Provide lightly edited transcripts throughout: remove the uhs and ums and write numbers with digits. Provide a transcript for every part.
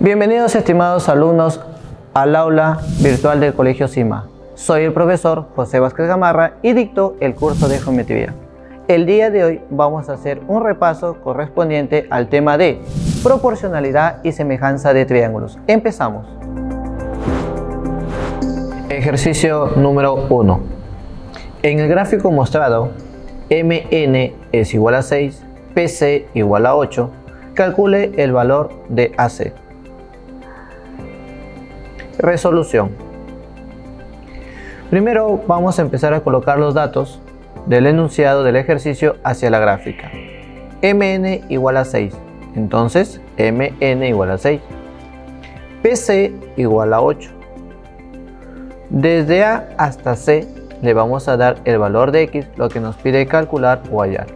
Bienvenidos estimados alumnos al aula virtual del Colegio CIMA. Soy el profesor José Vázquez Gamarra y dicto el curso de geometría. El día de hoy vamos a hacer un repaso correspondiente al tema de proporcionalidad y semejanza de triángulos. Empezamos. Ejercicio número 1. En el gráfico mostrado, MN es igual a 6, PC igual a 8, calcule el valor de AC. Resolución. Primero vamos a empezar a colocar los datos del enunciado del ejercicio hacia la gráfica. MN igual a 6, entonces MN igual a 6. PC igual a 8. Desde A hasta C le vamos a dar el valor de X, lo que nos pide calcular o hallar.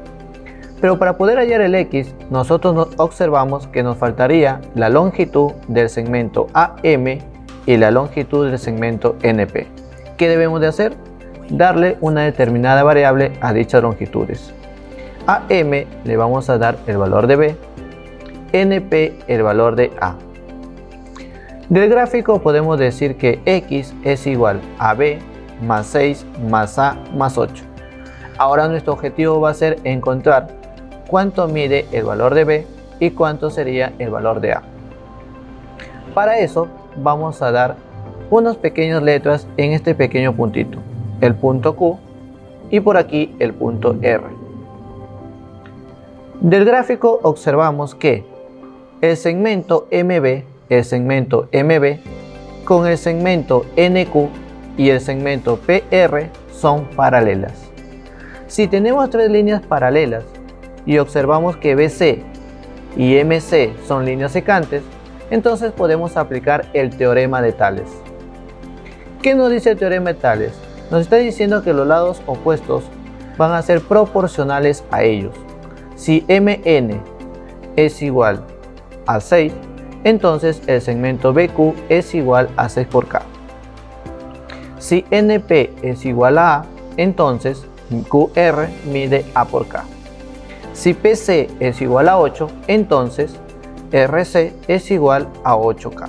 Pero para poder hallar el X, nosotros observamos que nos faltaría la longitud del segmento AM y la longitud del segmento NP. ¿Qué debemos de hacer? Darle una determinada variable a dichas longitudes. A M le vamos a dar el valor de B, NP el valor de A. Del gráfico podemos decir que X es igual a B más 6 más A más 8. Ahora nuestro objetivo va a ser encontrar cuánto mide el valor de B y cuánto sería el valor de A. Para eso vamos a dar unas pequeñas letras en este pequeño puntito, el punto Q y por aquí el punto R. Del gráfico observamos que el segmento MB, el segmento MB con el segmento NQ y el segmento PR son paralelas. Si tenemos tres líneas paralelas y observamos que BC y MC son líneas secantes, entonces podemos aplicar el teorema de Tales. ¿Qué nos dice el teorema de Tales? Nos está diciendo que los lados opuestos van a ser proporcionales a ellos. Si MN es igual a 6, entonces el segmento BQ es igual a 6 por K. Si NP es igual a A, entonces QR mide A por K. Si PC es igual a 8, entonces RC es igual a 8K.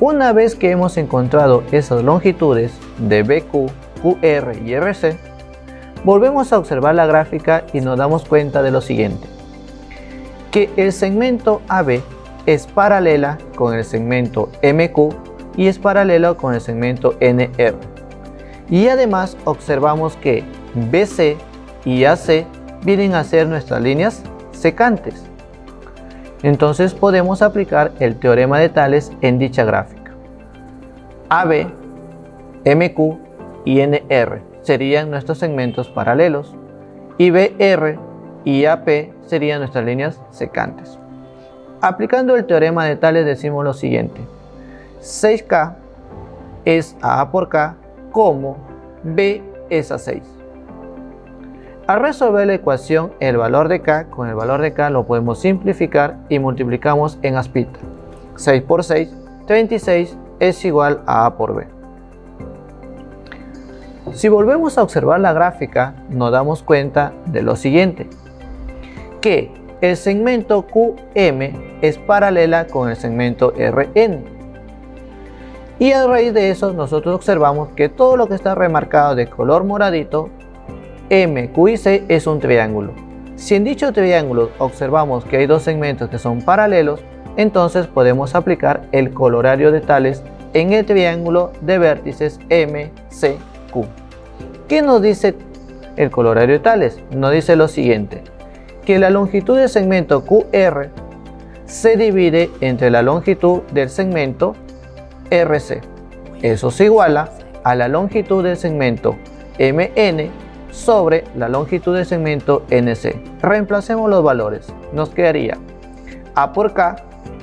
Una vez que hemos encontrado esas longitudes de BQ, QR y RC, volvemos a observar la gráfica y nos damos cuenta de lo siguiente: que el segmento AB es paralela con el segmento MQ y es paralelo con el segmento NR. Y además observamos que BC y AC vienen a ser nuestras líneas secantes. Entonces podemos aplicar el teorema de Tales en dicha gráfica. AB, MQ y NR serían nuestros segmentos paralelos y BR y AP serían nuestras líneas secantes. Aplicando el teorema de Tales decimos lo siguiente: 6K es a A por K como B es a 6. Al resolver la ecuación, el valor de K con el valor de K lo podemos simplificar y multiplicamos en aspita. 6 por 6, 36 es igual a A por B. Si volvemos a observar la gráfica, nos damos cuenta de lo siguiente: que el segmento QM es paralela con el segmento RN. Y a raíz de eso, nosotros observamos que todo lo que está remarcado de color moradito, M, Q y C, es un triángulo. Si en dicho triángulo observamos que hay dos segmentos que son paralelos, entonces podemos aplicar el colorario de Tales en el triángulo de vértices M, C, Q. ¿Qué nos dice el colorario de Tales? Nos dice lo siguiente: que la longitud del segmento QR se divide entre la longitud del segmento RC. Eso se iguala a la longitud del segmento MN sobre la longitud del segmento NC. Reemplacemos los valores. Nos quedaría A por K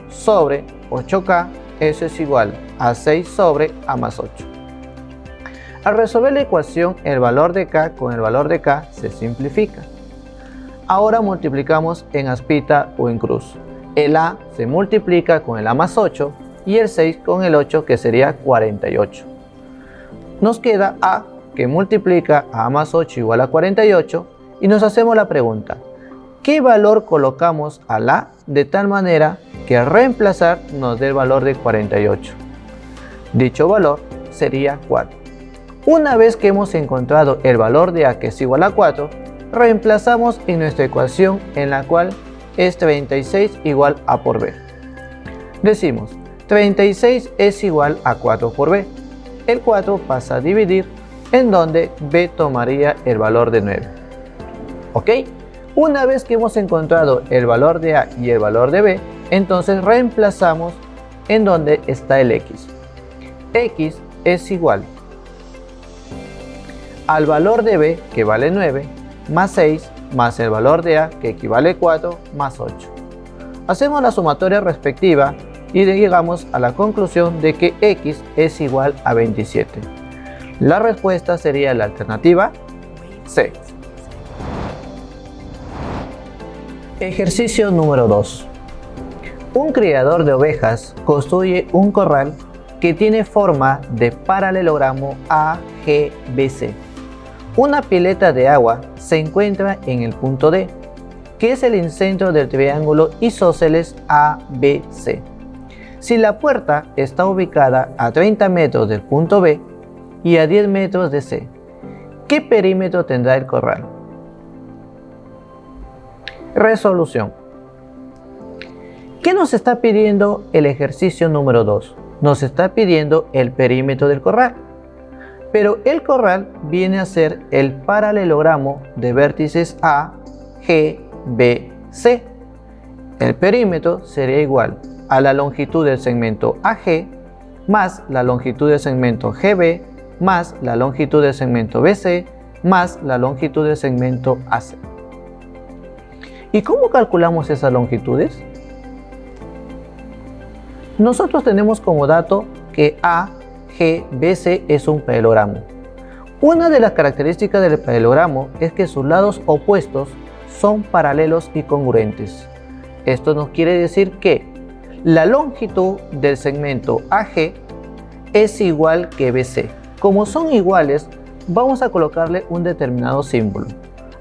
sobre 8K, eso es igual a 6 sobre A más 8. Al resolver la ecuación, el valor de K con el valor de K se simplifica. Ahora multiplicamos en aspita o en cruz. El A se multiplica con el A más 8 y el 6 con el 8, que sería 48. Nos queda A, que multiplica a más 8 igual a 48, y nos hacemos la pregunta: ¿qué valor colocamos al A de tal manera que al reemplazar nos dé el valor de 48? Dicho valor sería 4. Una vez que hemos encontrado el valor de A, que es igual a 4, reemplazamos en nuestra ecuación en la cual es 36 igual A por B. Decimos 36 es igual a 4 por B. El 4 pasa a dividir, en donde B tomaría el valor de 9. ¿Ok? Una vez que hemos encontrado el valor de A y el valor de B, entonces reemplazamos en donde está el X. X es igual al valor de B, que vale 9, más 6, más el valor de A, que equivale a 4, más 8. Hacemos la sumatoria respectiva y llegamos a la conclusión de que X es igual a 27. La respuesta sería la alternativa C. Ejercicio número 2. Un criador de ovejas construye un corral que tiene forma de paralelogramo AGBC. Una pileta de agua se encuentra en el punto D, que es el incentro del triángulo isósceles ABC. Si la puerta está ubicada a 30 metros del punto B y a 10 metros de C, ¿qué perímetro tendrá el corral? Resolución. ¿Qué nos está pidiendo el ejercicio número 2? Nos está pidiendo el perímetro del corral. Pero el corral viene a ser el paralelogramo de vértices A, G, B, C. El perímetro sería igual a la longitud del segmento AG más la longitud del segmento GB más la longitud del segmento BC más la longitud del segmento AC. ¿Y cómo calculamos esas longitudes? Nosotros tenemos como dato que AGBC es un paralelogramo. Una de las características del paralelogramo es que sus lados opuestos son paralelos y congruentes. Esto nos quiere decir que la longitud del segmento AG es igual que BC. Como son iguales, vamos a colocarle un determinado símbolo.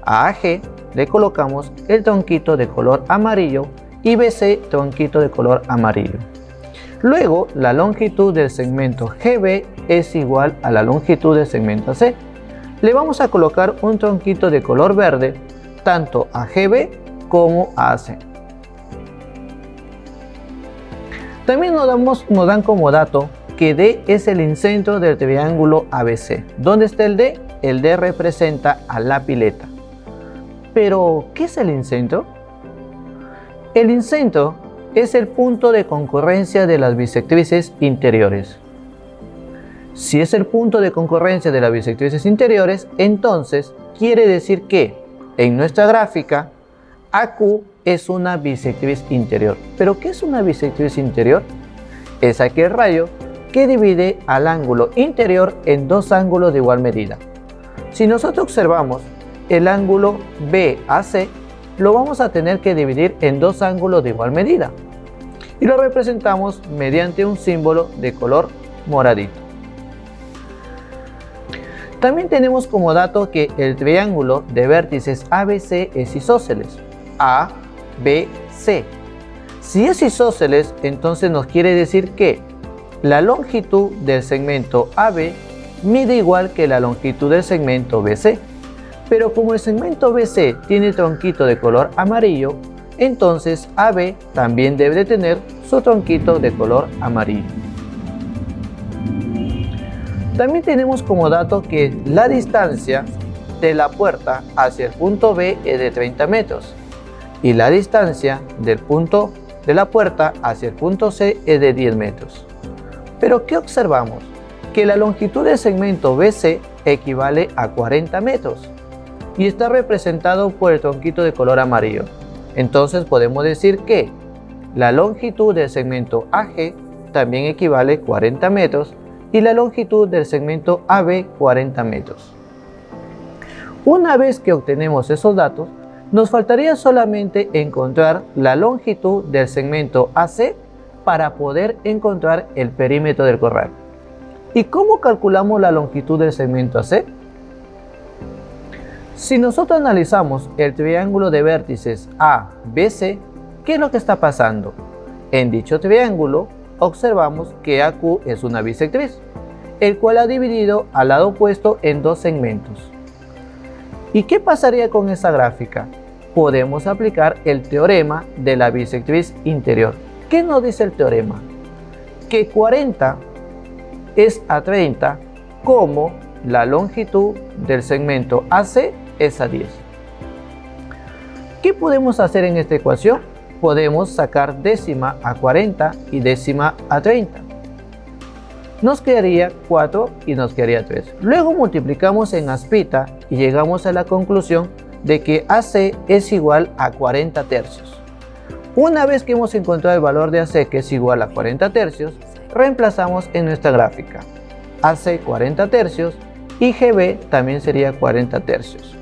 A AG le colocamos el tronquito de color amarillo y BC tronquito de color amarillo. Luego, la longitud del segmento GB es igual a la longitud del segmento AC. Le vamos a colocar un tronquito de color verde tanto a GB como a AC. También nos dan como dato que D es el incentro del triángulo ABC. ¿Dónde está el D? El D representa a la pileta. Pero, ¿qué es el incentro? El incentro es el punto de concurrencia de las bisectrices interiores. Si es el punto de concurrencia de las bisectrices interiores, entonces quiere decir que en nuestra gráfica AQ es una bisectriz interior. ¿Pero qué es una bisectriz interior? Es aquel rayo que divide al ángulo interior en dos ángulos de igual medida. Si nosotros observamos el ángulo BAC, lo vamos a tener que dividir en dos ángulos de igual medida. Y lo representamos mediante un símbolo de color moradito. También tenemos como dato que el triángulo de vértices ABC es isósceles. A, B, C. Si es isósceles, entonces nos quiere decir que la longitud del segmento AB mide igual que la longitud del segmento BC. Pero como el segmento BC tiene tronquito de color amarillo, entonces AB también debe de tener su tronquito de color amarillo. También tenemos como dato que la distancia de la puerta hacia el punto B es de 30 metros y la distancia del punto de la puerta hacia el punto C es de 10 metros. Pero ¿qué observamos? Que la longitud del segmento BC equivale a 40 metros y está representado por el tronquito de color amarillo. Entonces podemos decir que la longitud del segmento AG también equivale a 40 metros y la longitud del segmento AB 40 metros. Una vez que obtenemos esos datos, nos faltaría solamente encontrar la longitud del segmento AC para poder encontrar el perímetro del corral. ¿Y cómo calculamos la longitud del segmento AC? Si nosotros analizamos el triángulo de vértices ABC, ¿qué es lo que está pasando? En dicho triángulo observamos que AQ es una bisectriz, el cual ha dividido al lado opuesto en dos segmentos. ¿Y qué pasaría con esa gráfica? Podemos aplicar el teorema de la bisectriz interior. ¿Qué nos dice el teorema? Que 40 es a 30 como la longitud del segmento AC es a 10. ¿Qué podemos hacer en esta ecuación? Podemos sacar décima a 40 y décima a 30. Nos quedaría 4 y nos quedaría 3. Luego multiplicamos en aspita y llegamos a la conclusión de que AC es igual a 40 tercios. Una vez que hemos encontrado el valor de AC, que es igual a 40 tercios, reemplazamos en nuestra gráfica. AC 40 tercios y GB también sería 40 tercios.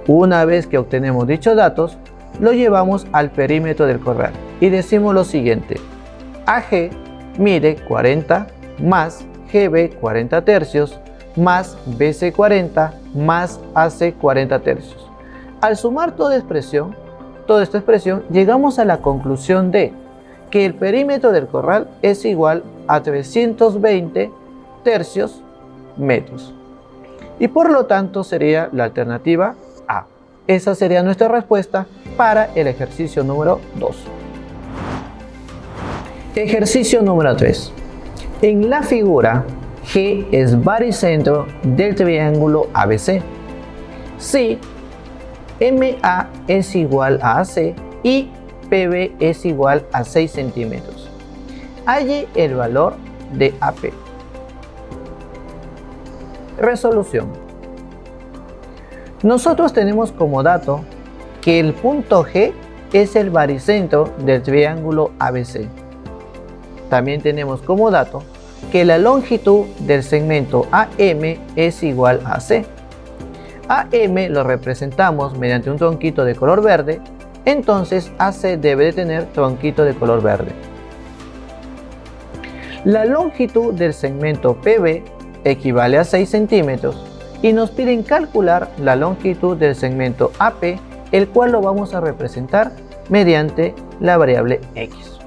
Una vez que obtenemos dichos datos, lo llevamos al perímetro del corral y decimos lo siguiente: AG mide 40 más GB 40 tercios más BC 40 más AC 40 tercios. Al sumar toda esta expresión, llegamos a la conclusión de que el perímetro del corral es igual a 320 tercios metros. Y por lo tanto sería la alternativa A. Esa sería nuestra respuesta para el ejercicio número 2. Ejercicio número 3. En la figura, G es baricentro del triángulo ABC. Si MA es igual a AC y PB es igual a 6 centímetros, halle el valor de AP. Resolución. Nosotros tenemos como dato que el punto G es el baricentro del triángulo ABC. También tenemos como dato que la longitud del segmento AM es igual a C. AM lo representamos mediante un tronquito de color verde, entonces AC debe de tener tronquito de color verde. La longitud del segmento PB equivale a 6 centímetros y nos piden calcular la longitud del segmento AP, el cual lo vamos a representar mediante la variable X.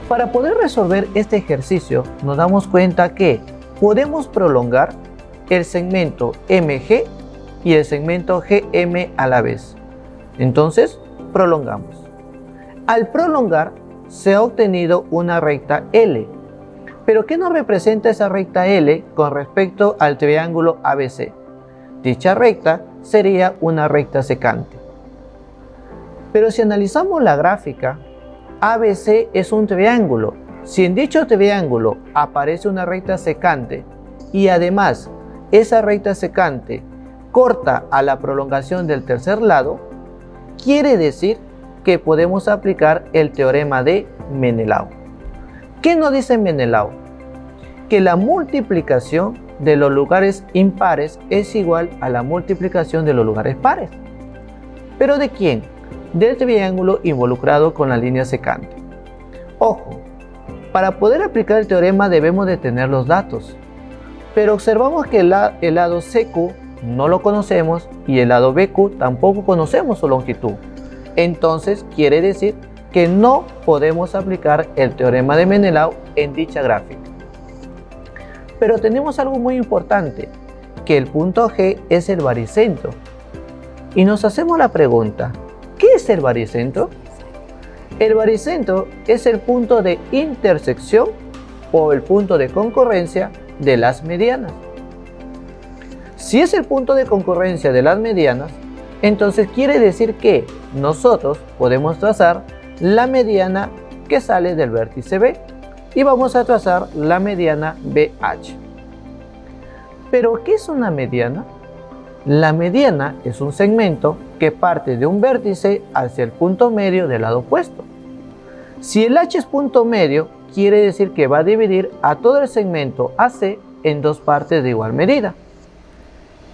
Para poder resolver este ejercicio nos damos cuenta que podemos prolongar el segmento MG y el segmento GM a la vez. Entonces, prolongamos. Al prolongar, se ha obtenido una recta L. ¿Pero qué nos representa esa recta L con respecto al triángulo ABC? Dicha recta sería una recta secante. Pero si analizamos la gráfica, ABC es un triángulo. Si en dicho triángulo aparece una recta secante y además esa recta secante corta a la prolongación del tercer lado, quiere decir que podemos aplicar el teorema de Menelau. ¿Qué nos dice Menelau? Que la multiplicación de los lugares impares es igual a la multiplicación de los lugares pares. ¿Pero de quién? Del triángulo involucrado con la línea secante. Ojo, para poder aplicar el teorema debemos de tener los datos, pero observamos que el lado CQ no lo conocemos y el lado BQ tampoco conocemos su longitud. Entonces quiere decir que no podemos aplicar el teorema de Menelau en dicha gráfica. Pero tenemos algo muy importante, que el punto G es el baricentro. Y nos hacemos la pregunta, ¿qué es el baricentro? El baricentro es el punto de intersección o el punto de concurrencia de las medianas. Si es el punto de concurrencia de las medianas, entonces quiere decir que nosotros podemos trazar la mediana que sale del vértice B y vamos a trazar la mediana BH. ¿Pero qué es una mediana? La mediana es un segmento que parte de un vértice hacia el punto medio del lado opuesto. Si el H es punto medio, quiere decir que va a dividir a todo el segmento AC en dos partes de igual medida.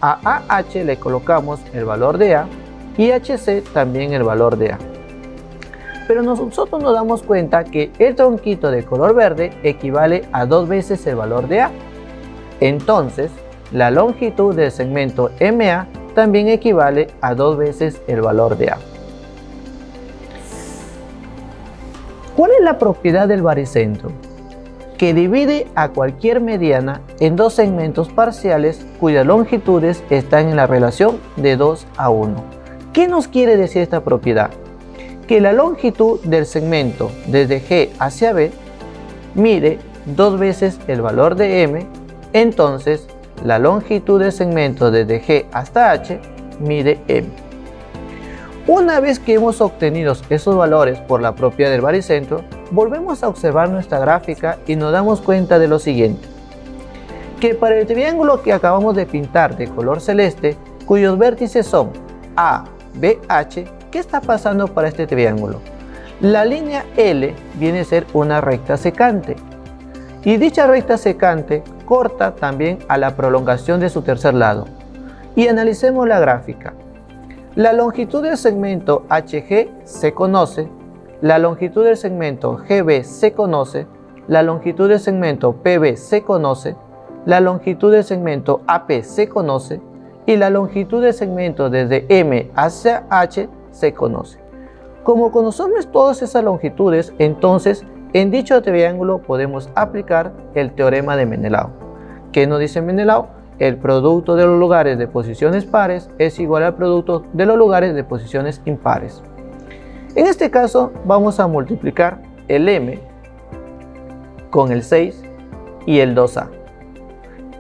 A AH le colocamos el valor de A y HC también el valor de A. Pero nosotros nos damos cuenta que el tronquito de color verde equivale a 2 veces el valor de A. Entonces, la longitud del segmento MA también equivale a 2 veces el valor de A. ¿Cuál es la propiedad del baricentro? Que divide a cualquier mediana en dos segmentos parciales cuyas longitudes están en la relación de 2 a 1. ¿Qué nos quiere decir esta propiedad? Que la longitud del segmento desde G hacia B mide 2 veces el valor de M, entonces la longitud del segmento desde G hasta H mide M. Una vez que hemos obtenido esos valores por la propiedad del baricentro, volvemos a observar nuestra gráfica y nos damos cuenta de lo siguiente: que para el triángulo que acabamos de pintar de color celeste, cuyos vértices son A, B, H, ¿qué está pasando para este triángulo? La línea L viene a ser una recta secante, y dicha recta secante corta también a la prolongación de su tercer lado. Y analicemos la gráfica. La longitud del segmento HG se conoce, la longitud del segmento GB se conoce, la longitud del segmento PB se conoce, la longitud del segmento AP se conoce y la longitud del segmento desde M hacia H se conoce. Como conocemos todas esas longitudes, entonces en dicho triángulo podemos aplicar el teorema de Menelau. ¿Qué nos dice Menelau? El producto de los lugares de posiciones pares es igual al producto de los lugares de posiciones impares. En este caso vamos a multiplicar el M con el 6 y el 2A.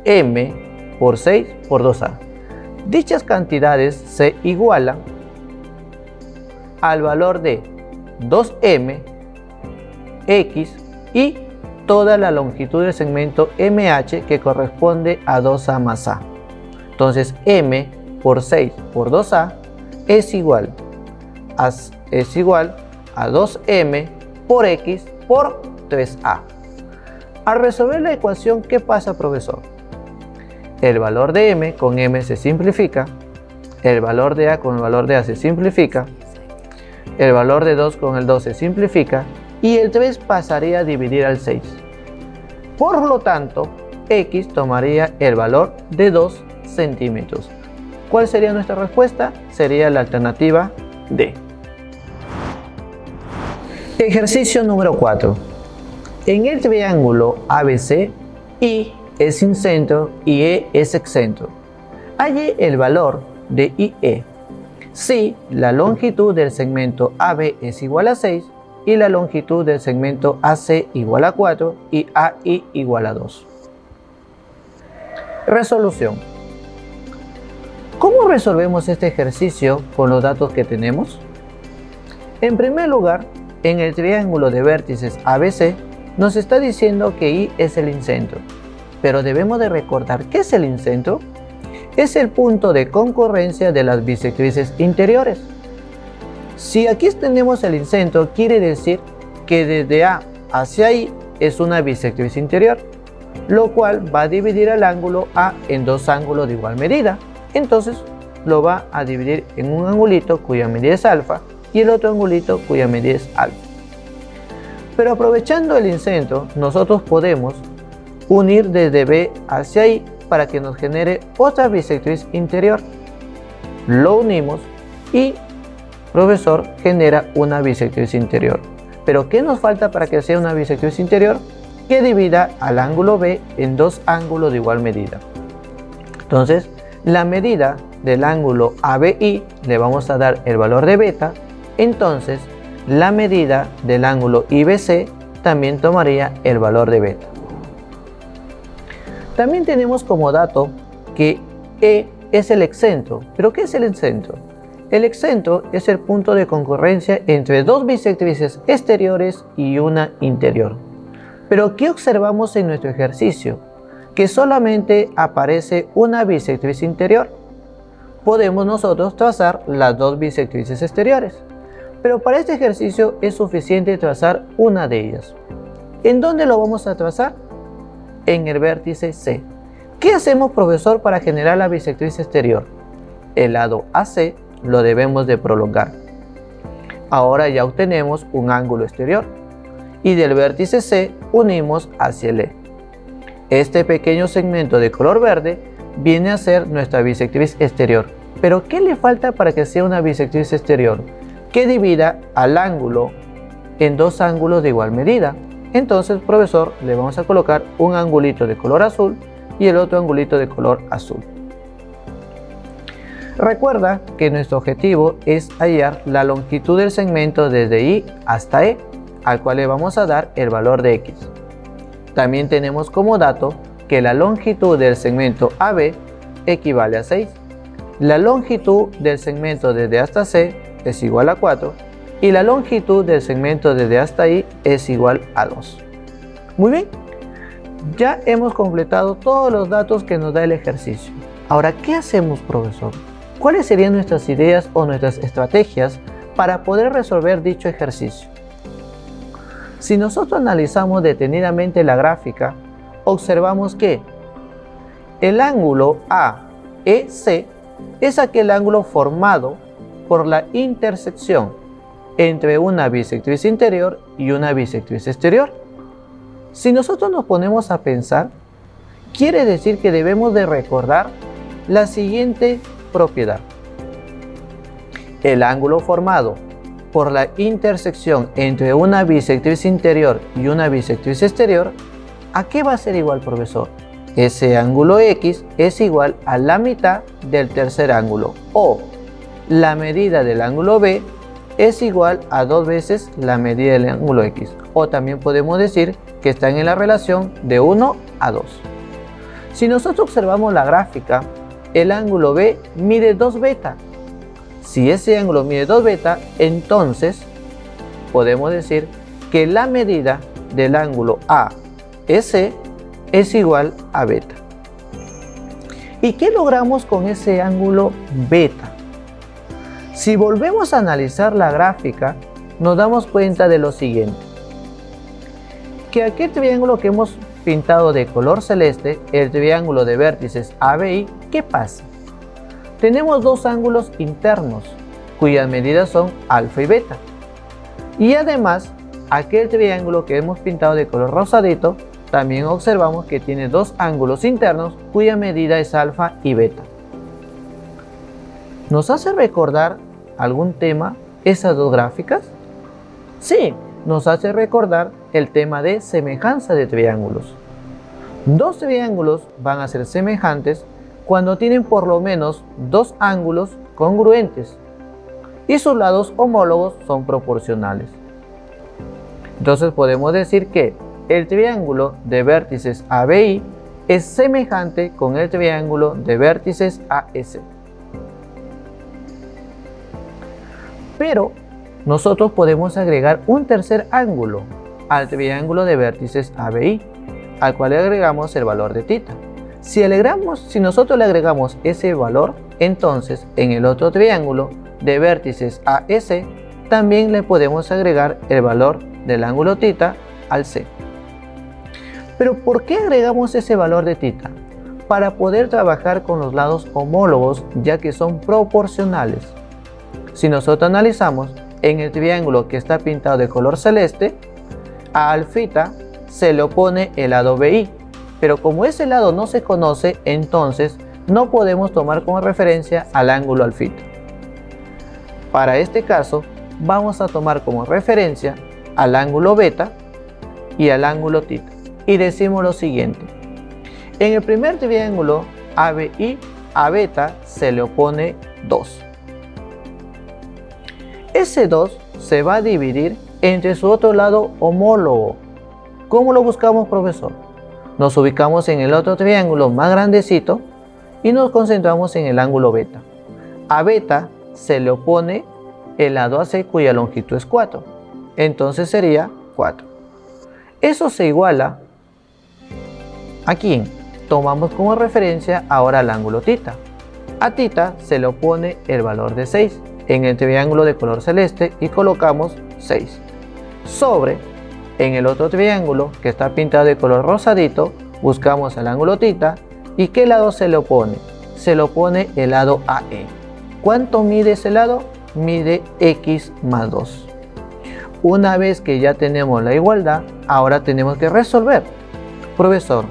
M por 6 por 2A. Dichas cantidades se igualan al valor de 2M, X y toda la longitud del segmento MH, que corresponde a 2A más A. Entonces M por 6 por 2A es igual a 2M por X por 3A. Al resolver la ecuación, ¿qué pasa, profesor? El valor de M con M se simplifica, el valor de A con el valor de A se simplifica, el valor de 2 con el 2 se simplifica y el 3 pasaría a dividir al 6. Por lo tanto, X tomaría el valor de 2 centímetros. ¿Cuál sería nuestra respuesta? Sería la alternativa D. Ejercicio número 4. En el triángulo ABC, I es incentro y E es excentro. Halle el valor de IE si la longitud del segmento AB es igual a 6 y la longitud del segmento AC igual a 4 y AI igual a 2. Resolución. ¿Cómo resolvemos este ejercicio con los datos que tenemos? En primer lugar, en el triángulo de vértices ABC nos está diciendo que I es el incentro, pero debemos de recordar ¿qué es el incentro? Es el punto de concurrencia de las bisectrices interiores. Si aquí tenemos el incentro, quiere decir que desde A hacia I es una bisectriz interior, lo cual va a dividir al ángulo A en dos ángulos de igual medida. Entonces lo va a dividir en un angulito cuya medida es alfa y el otro angulito cuya medida es alfa. Pero aprovechando el incentro, nosotros podemos unir desde B hacia I para que nos genere otra bisectriz interior. Lo unimos y profesor genera una bisectriz interior. Pero ¿qué nos falta para que sea una bisectriz interior? Que divida al ángulo B en dos ángulos de igual medida. Entonces, la medida del ángulo ABI le vamos a dar el valor de beta. Entonces, la medida del ángulo IBC también tomaría el valor de beta. También tenemos como dato que E es el excentro. ¿Pero qué es el excentro? El excentro es el punto de concurrencia entre dos bisectrices exteriores y una interior. Pero ¿qué observamos en nuestro ejercicio? Que solamente aparece una bisectriz interior. Podemos nosotros trazar las dos bisectrices exteriores, pero para este ejercicio es suficiente trazar una de ellas. ¿En dónde lo vamos a trazar? En el vértice C. ¿Qué hacemos, profesor, para generar la bisectriz exterior? El lado AC lo debemos de prolongar. Ahora ya obtenemos un ángulo exterior y del vértice C unimos hacia el E. Este pequeño segmento de color verde viene a ser nuestra bisectriz exterior. Pero ¿qué le falta para que sea una bisectriz exterior? Que divida al ángulo en dos ángulos de igual medida. Entonces, profesor, le vamos a colocar un angulito de color azul y el otro angulito de color azul. Recuerda que nuestro objetivo es hallar la longitud del segmento desde I hasta E, al cual le vamos a dar el valor de X. También tenemos como dato que la longitud del segmento AB equivale a 6. La longitud del segmento desde hasta C es igual a 4 y la longitud del segmento desde hasta I es igual a 2. Muy bien, ya hemos completado todos los datos que nos da el ejercicio. Ahora, ¿qué hacemos, profesor? ¿Cuáles serían nuestras ideas o nuestras estrategias para poder resolver dicho ejercicio? Si nosotros analizamos detenidamente la gráfica, observamos que el ángulo AEC es aquel ángulo formado por la intersección entre una bisectriz interior y una bisectriz exterior. Si nosotros nos ponemos a pensar, quiere decir que debemos de recordar la siguiente propiedad. El ángulo formado por la intersección entre una bisectriz interior y una bisectriz exterior, ¿a qué va a ser igual, profesor? Ese ángulo X es igual a la mitad del tercer ángulo, o la medida del ángulo B es igual a 2 veces la medida del ángulo X, o también podemos decir que están en la relación de 1 a 2. Si nosotros observamos la gráfica, el ángulo B mide 2 beta. Si ese ángulo mide 2 beta, entonces podemos decir que la medida del ángulo AEC es igual a beta. ¿Y qué logramos con ese ángulo beta? Si volvemos a analizar la gráfica, nos damos cuenta de lo siguiente. Que aquel triángulo que hemos pintado de color celeste, el triángulo de vértices ABI, ¿qué pasa? Tenemos dos ángulos internos, cuyas medidas son alfa y beta. Y además, aquel triángulo que hemos pintado de color rosadito, también observamos que tiene dos ángulos internos, cuya medida es alfa y beta. ¿Nos hace recordar algún tema esas dos gráficas? Sí, nos hace recordar el tema de semejanza de triángulos. Dos triángulos van a ser semejantes cuando tienen por lo menos dos ángulos congruentes y sus lados homólogos son proporcionales. Entonces podemos decir que el triángulo de vértices ABI es semejante con el triángulo de vértices AEC. Pero nosotros podemos agregar un tercer ángulo al triángulo de vértices ABI, al cual le agregamos el valor de θ. Si nosotros le agregamos ese valor, entonces en el otro triángulo de vértices AEC también le podemos agregar el valor del ángulo θ al C. Pero ¿por qué agregamos ese valor de θ? Para poder trabajar con los lados homólogos, ya que son proporcionales. Si nosotros analizamos en el triángulo que está pintado de color celeste, a alfita se le opone el lado BI, pero como ese lado no se conoce, entonces no podemos tomar como referencia al ángulo alfita. Para este caso, vamos a tomar como referencia al ángulo beta y al ángulo θ. Y decimos lo siguiente. En el primer triángulo ABI, a beta se le opone 2. Ese 2 se va a dividir entre su otro lado homólogo. ¿Cómo lo buscamos, profesor? Nos ubicamos en el otro triángulo más grandecito y nos concentramos en el ángulo beta. A beta se le opone el lado AC cuya longitud es 4. Entonces sería 4. Eso se iguala a ¿quién? Tomamos como referencia ahora el ángulo θ. A θ se le opone el valor de 6 en el triángulo de color celeste y colocamos 6. Sobre, en el otro triángulo que está pintado de color rosadito, buscamos el ángulo θ y ¿qué lado se le opone? Se le opone el lado AE. ¿Cuánto mide ese lado? Mide X más 2. Una vez que ya tenemos la igualdad, ahora tenemos que resolver. Profesor,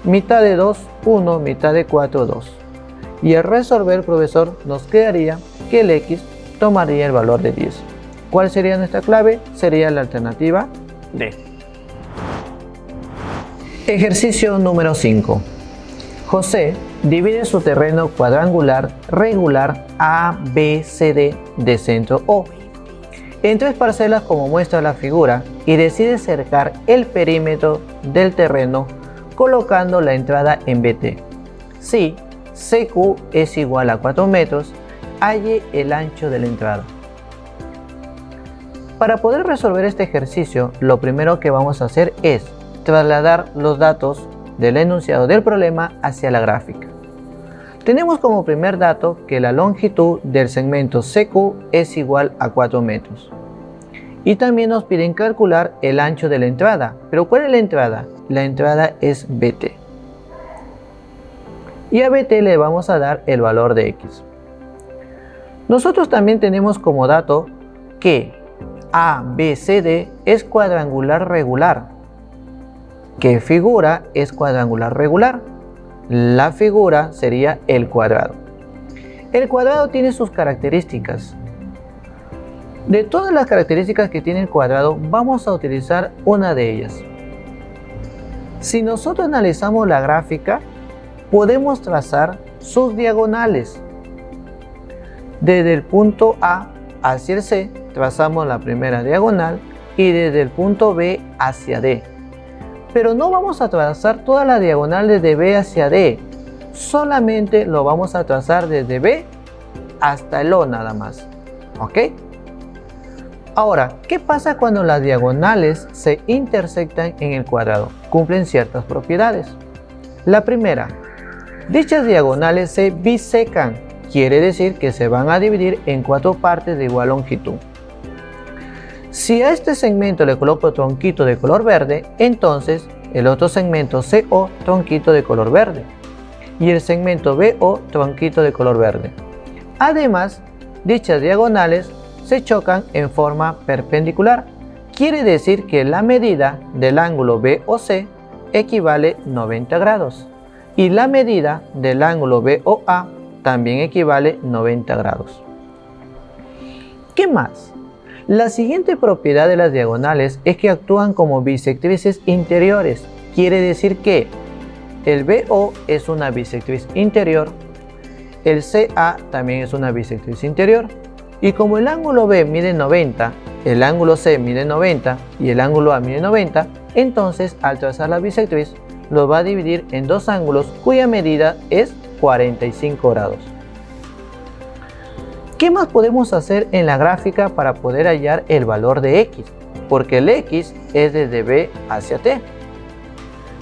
mitad de 2, 1, mitad de 4, 2. Y al resolver, profesor, nos quedaría que el x tomaría el valor de 10. ¿Cuál sería nuestra clave? Sería la alternativa D. Ejercicio número 5. José divide su terreno cuadrangular regular ABCD de centro O en 3 parcelas como muestra la figura y decide cercar el perímetro del terreno colocando la entrada en BT. Si CQ es igual a 4 metros, halle el ancho de la entrada. Para poder resolver este ejercicio, lo primero que vamos a hacer es trasladar los datos del enunciado del problema hacia la gráfica. Tenemos como primer dato que la longitud del segmento CQ es igual a 4 metros. Y también nos piden calcular el ancho de la entrada. ¿Pero cuál es la entrada? La entrada es BT. Y a BT le vamos a dar el valor de X. Nosotros también tenemos como dato que ABCD es cuadrangular regular. ¿Qué figura es cuadrangular regular? La figura sería el cuadrado. El cuadrado tiene sus características. De todas las características que tiene el cuadrado, vamos a utilizar una de ellas. Si nosotros analizamos la gráfica, podemos trazar sus diagonales. Desde el punto A hacia el C, trazamos la primera diagonal y desde el punto B hacia D. Pero no vamos a trazar toda la diagonal desde B hacia D, solamente lo vamos a trazar desde B hasta el O nada más, ¿ok? Ahora, ¿qué pasa cuando las diagonales se intersectan en el cuadrado? Cumplen ciertas propiedades. La primera, dichas diagonales se bisecan, quiere decir que se van a dividir en 4 partes de igual longitud. Si a este segmento le coloco tronquito de color verde, entonces el otro segmento CO tronquito de color verde y el segmento BO tronquito de color verde. Además, dichas diagonales se chocan en forma perpendicular, quiere decir que la medida del ángulo BOC equivale 90 grados y la medida del ángulo BOA también equivale 90 grados. ¿Qué más? La siguiente propiedad de las diagonales es que actúan como bisectrices interiores, quiere decir que el BO es una bisectriz interior, el CA también es una bisectriz interior, y como el ángulo B mide 90, el ángulo C mide 90 y el ángulo A mide 90, entonces al trazar la bisectriz lo va a dividir en 2 ángulos cuya medida es 45 grados. ¿Qué más podemos hacer en la gráfica para poder hallar el valor de X? Porque el X es desde B hacia T.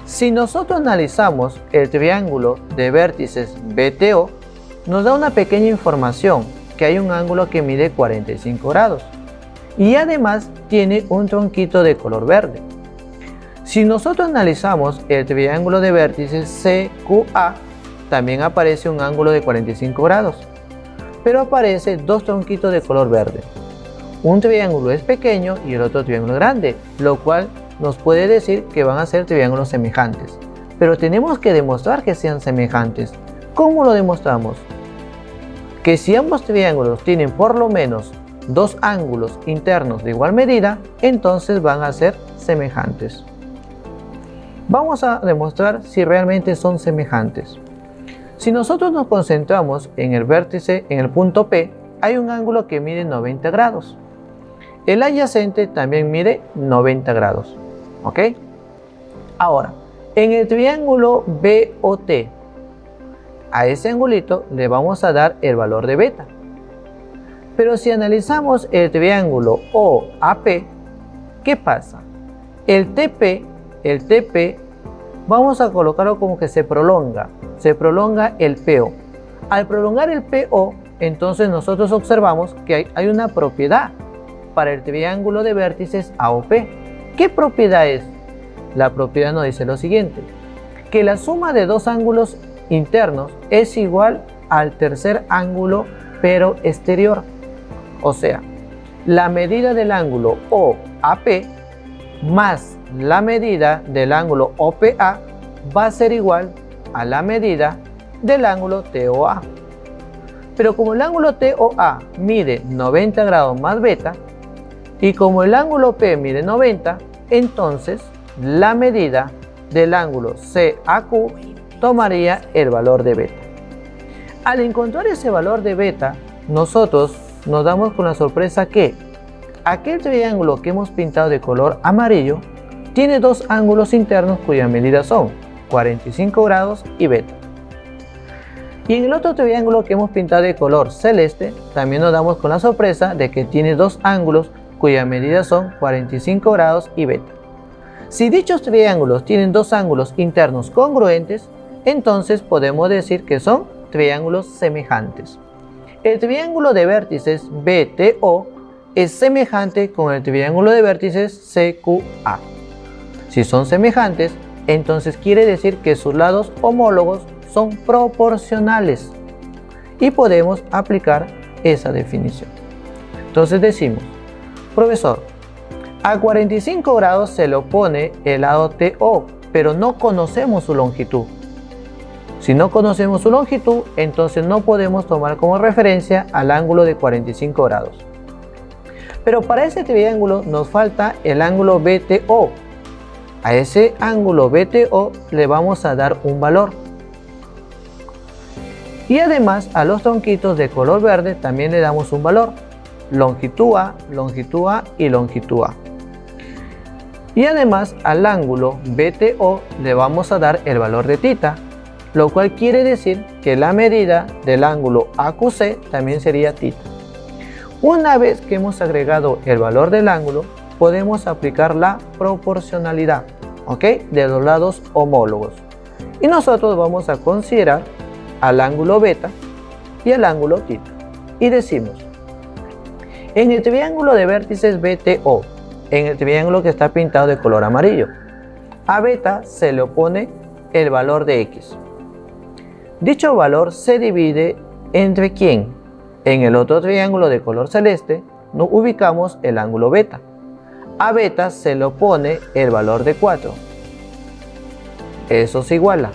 Si nosotros analizamos el triángulo de vértices BTO, nos da una pequeña información que hay un ángulo que mide 45 grados y además tiene un tronquito de color verde. Si nosotros analizamos el triángulo de vértices CQA, también aparece un ángulo de 45 grados, pero aparece 2 tronquitos de color verde. Un triángulo es pequeño y el otro triángulo grande, lo cual nos puede decir que van a ser triángulos semejantes. Pero tenemos que demostrar que sean semejantes. ¿Cómo lo demostramos? Que si ambos triángulos tienen por lo menos 2 ángulos internos de igual medida, entonces van a ser semejantes. Vamos a demostrar si realmente son semejantes. Si nosotros nos concentramos en el vértice, en el punto P, hay un ángulo que mide 90 grados. El adyacente también mide 90 grados. ¿Ok? Ahora, en el triángulo BOT, a ese angulito le vamos a dar el valor de beta. Pero si analizamos el triángulo OAP, ¿qué pasa? El TP, vamos a colocarlo como que se prolonga el PO. Al prolongar el PO, entonces nosotros observamos que hay una propiedad para el triángulo de vértices AOP. ¿Qué propiedad es? La propiedad nos dice lo siguiente, que la suma de 2 ángulos internos es igual al tercer ángulo pero exterior. O sea, la medida del ángulo OAP más la medida del ángulo OPA va a ser igual a la medida del ángulo TOA. Pero como el ángulo TOA mide 90 grados más beta, y como el ángulo P mide 90, entonces la medida del ángulo CAQ tomaría el valor de beta. Al encontrar ese valor de beta, nosotros nos damos con la sorpresa que aquel triángulo que hemos pintado de color amarillo tiene dos ángulos internos cuyas medidas son 45 grados y beta. Y en el otro triángulo que hemos pintado de color celeste, también nos damos con la sorpresa de que tiene dos ángulos cuyas medidas son 45 grados y beta. Si dichos triángulos tienen dos ángulos internos congruentes, entonces podemos decir que son triángulos semejantes. El triángulo de vértices BTO es semejante con el triángulo de vértices CQA. Si son semejantes, entonces quiere decir que sus lados homólogos son proporcionales y podemos aplicar esa definición. Entonces decimos, profesor, a 45 grados se le opone el lado TO, pero no conocemos su longitud. Si no conocemos su longitud, entonces no podemos tomar como referencia al ángulo de 45 grados. Pero para ese triángulo nos falta el ángulo BTO. A ese ángulo BTO le vamos a dar un valor. Y además a los tronquitos de color verde también le damos un valor. Longitud A, longitud A y longitud A. Y además al ángulo BTO le vamos a dar el valor de θ, lo cual quiere decir que la medida del ángulo AQC también sería θ. Una vez que hemos agregado el valor del ángulo, podemos aplicar la proporcionalidad, ¿ok?, de los lados homólogos. Y nosotros vamos a considerar al ángulo beta y al ángulo θ. Y decimos, en el triángulo de vértices BTO, en el triángulo que está pintado de color amarillo, a beta se le opone el valor de x. Dicho valor se divide entre ¿quién? En el otro triángulo de color celeste nos ubicamos el ángulo beta. A beta se le opone el valor de 4. Eso se iguala.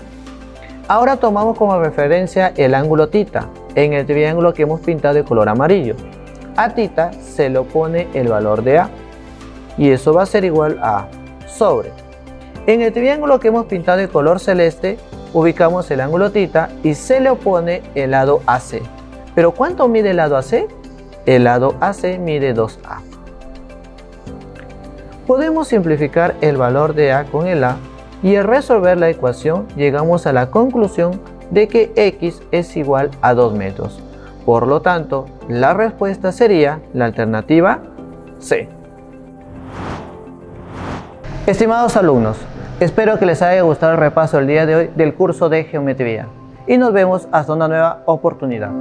Ahora tomamos como referencia el ángulo θ en el triángulo que hemos pintado de color amarillo. A θ se le opone el valor de A. Y eso va a ser igual a sobre. En el triángulo que hemos pintado de color celeste, ubicamos el ángulo θ y se le opone el lado AC. ¿Pero cuánto mide el lado AC? El lado AC mide 2A. Podemos simplificar el valor de A con el A y al resolver la ecuación llegamos a la conclusión de que X es igual a 2 metros. Por lo tanto, la respuesta sería la alternativa C. Estimados alumnos, espero que les haya gustado el repaso del día de hoy del curso de geometría y nos vemos hasta una nueva oportunidad.